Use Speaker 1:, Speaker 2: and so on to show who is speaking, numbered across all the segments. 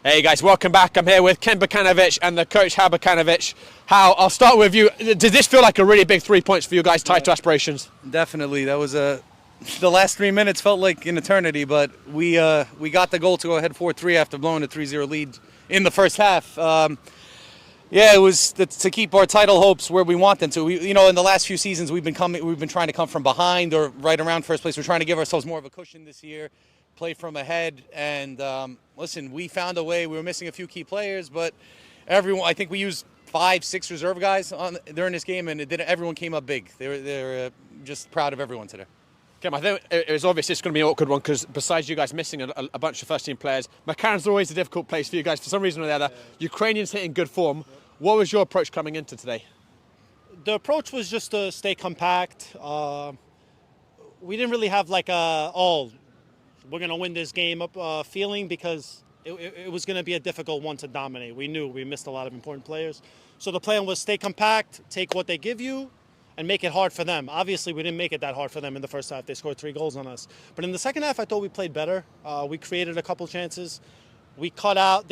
Speaker 1: Hey guys, welcome back. I'm here with Ken Brkanovic and the coach Hal Brkanovic. Hal, I'll start with you. Did this feel like a really big 3 points for you guys tied to aspirations?
Speaker 2: Definitely. That was the last 3 minutes felt like an eternity, but we got the goal to go ahead 4-3 after blowing a 3-0 lead in the first half. It was to keep our title hopes where we want them to. In the last few seasons we've been trying to come from behind or right around first place. We're trying to give ourselves more of a cushion this year, play from ahead, and listen, we found a way. We were missing a few key players, but I think we used 5-6 reserve guys during this game, and everyone came up big. They're just proud of everyone today.
Speaker 1: Ken, I think it was obvious it's going to be an awkward one because besides you guys missing a bunch of first-team players, McCarran's always a difficult place for you guys for some reason or the other. Ukrainians hitting good form. What was your approach coming into today?
Speaker 3: The approach was just to stay compact. We didn't really have like we're going to win this game up feeling because it was going to be a difficult one to dominate. We knew we missed a lot of important players. So the plan was stay compact, take what they give you, and make it hard for them. Obviously, we didn't make it that hard for them in the first half. They scored 3 goals on us. But in the second half, I thought we played better. We created a couple chances. We cut out.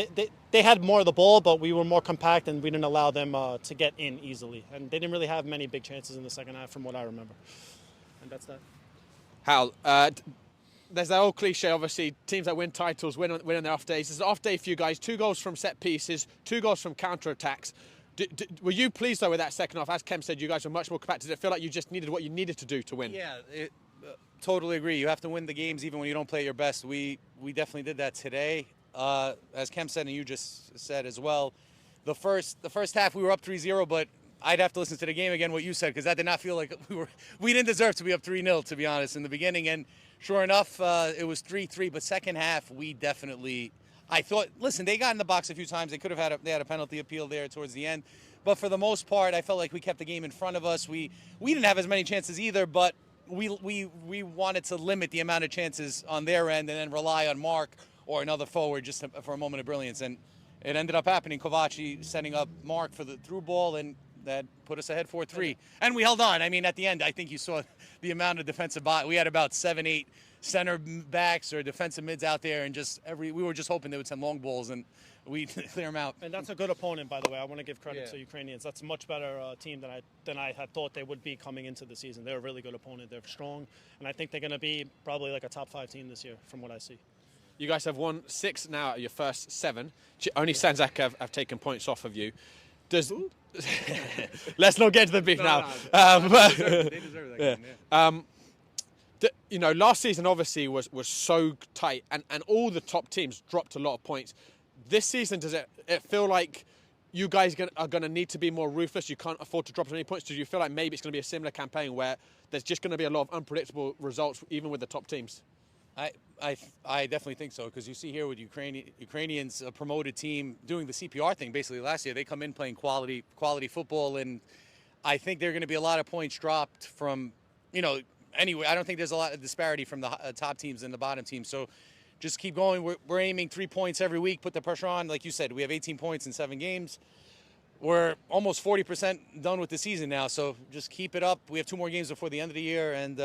Speaker 3: They had more of the ball, but we were more compact, and we didn't allow them to get in easily. And they didn't really have many big chances in the second half from what I remember. And that's that.
Speaker 1: Hal, there's that old cliche, obviously, teams that win titles win on their off days. It's an off day for you guys. 2 goals from set pieces, 2 goals from counter-attacks. Were you pleased, though, with that second half? As Kem said, you guys were much more compact. Did it feel like you just needed what you needed to do to win?
Speaker 2: Yeah, totally agree. You have to win the games even when you don't play at your best. We definitely did that today. As Kem said and you just said as well, the first half we were up 3-0, but I'd have to listen to the game again, what you said, because that did not feel like we didn't deserve to be up 3-0, to be honest, in the beginning. And sure enough, it was 3-3. But second half, we definitely, I thought, listen, they got in the box a few times. They could have had a penalty appeal there towards the end. But for the most part, I felt like we kept the game in front of us. We didn't have as many chances either, but we wanted to limit the amount of chances on their end and then rely on Mark or another forward just for a moment of brilliance. And it ended up happening. Kovaci setting up Mark for the through ball, and that put us ahead 4-3. And we held on. I mean, at the end, I think you saw the amount of defensive we had about 7-8 center backs or defensive mids out there, and we were just hoping they would send long balls, and we clear them out.
Speaker 3: And that's a good opponent, by the way. I want to give credit to Ukrainians. That's a much better team than I had thought they would be coming into the season. They're a really good opponent. They're strong, and I think they're going to be probably like a top 5 team this year, from what I see.
Speaker 1: You guys have won 6 now out of your first 7. Only Sanzak have taken points off of you. Let's not get into the beef now.
Speaker 2: They deserve that game, yeah.
Speaker 1: Last season obviously was so tight, and all the top teams dropped a lot of points. This season, does it feel like you guys are going to need to be more ruthless? You can't afford to drop as many points. Do you feel like maybe it's going to be a similar campaign where there's just going to be a lot of unpredictable results, even with the top teams?
Speaker 2: I definitely think so, because you see here with Ukrainians, a promoted team doing the CPR thing basically last year. They come in playing quality football, and I think there are going to be a lot of points dropped from, anyway. I don't think there's a lot of disparity from the top teams and the bottom teams. So just keep going. We're aiming 3 points every week, put the pressure on. Like you said, we have 18 points in 7 games. We're almost 40% done with the season now, so just keep it up. We have 2 more games before the end of the year, and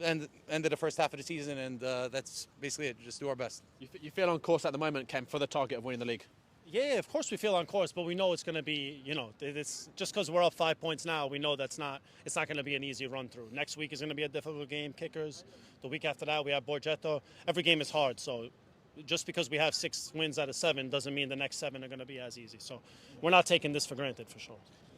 Speaker 2: end of the first half of the season, and that's basically it. Just do our best.
Speaker 1: You feel on course at the moment, Kem, for the target of winning the league?
Speaker 3: Yeah, of course we feel on course, but we know it's going to be, it's just because we're up 5 points now, we know it's not going to be an easy run through. Next week is going to be a difficult game, Kickers. The week after that, we have Borgetto. Every game is hard, so just because we have 6 wins out of 7 doesn't mean the next 7 are going to be as easy. So we're not taking this for granted, for sure.